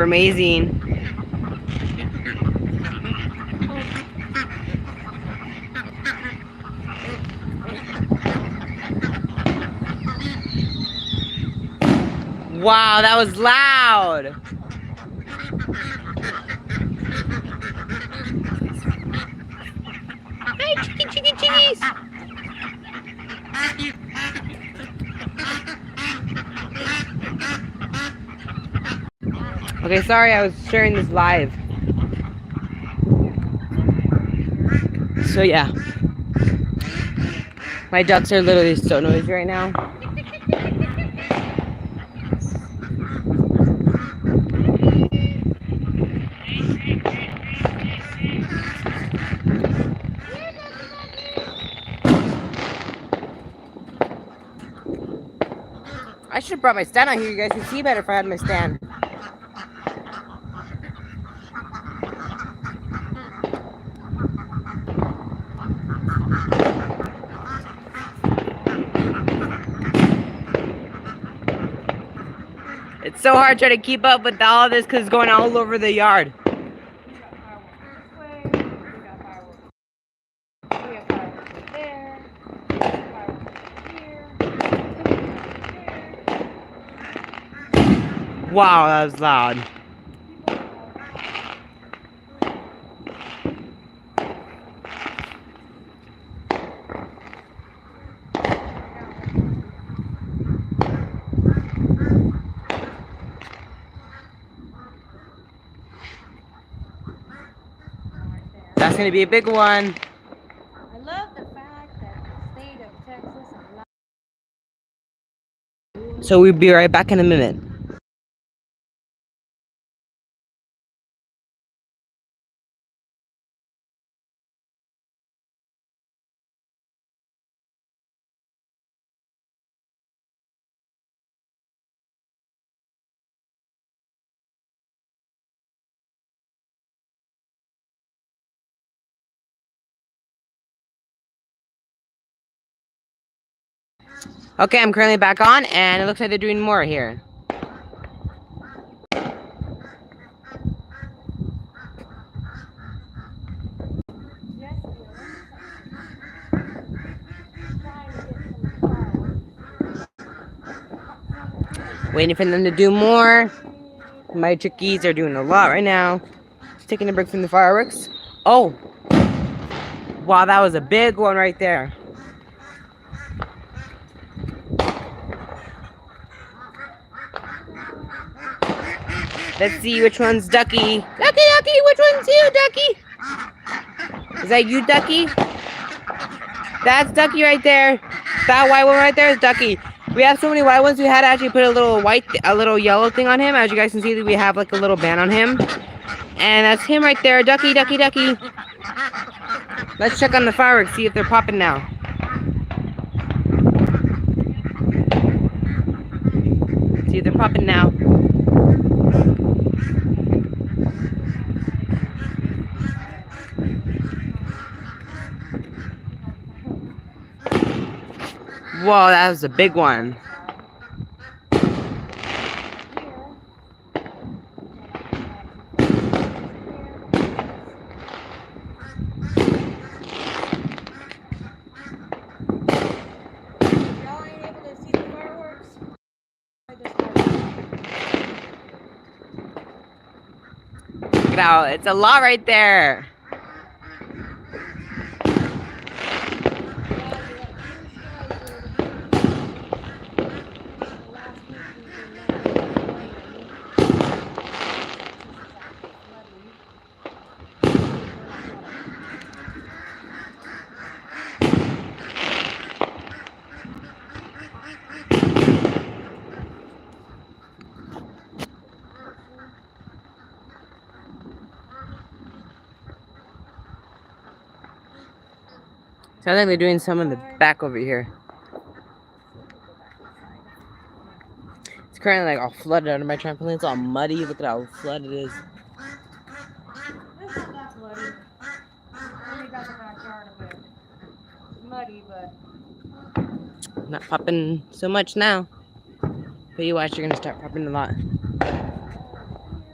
Amazing. Wow, that was loud. Hi, chicky chickies. Okay, sorry, I was sharing this live. So yeah, my ducks are literally so noisy right now. I should have brought my stand out here. You guys can see better if I had my stand. It's so hard trying to keep up with all of this because it's going all over the yard. Wow, that was loud. That's going to be a big one. I love the fact that the state of Texas allows. So we'll be right back in a minute. Okay, I'm currently back on, and it looks like they're doing more here. Waiting for them to do more. My chickies are doing a lot right now. Just taking a break from the fireworks. Oh! Wow, that was a big one right there. Let's see which one's Ducky. Ducky, which one's you, Ducky? Is that you, Ducky? That's Ducky right there. That white one right there is Ducky. We have so many white ones, we had to actually put a little yellow thing on him. As you guys can see, we have like a little band on him. And that's him right there, Ducky. Let's check on the fireworks, see if they're popping now. See if they're popping now. Whoa, that was a big one. Check it out, it's a lot right there. Sounds like they're doing some in the back over here. It's currently like all flooded under my trampoline. It's all muddy. Look at how flooded it is. It's not that flooded. Only got the backyard a bit. It's muddy, but Not popping so much now. But you watch, you're gonna start popping a lot.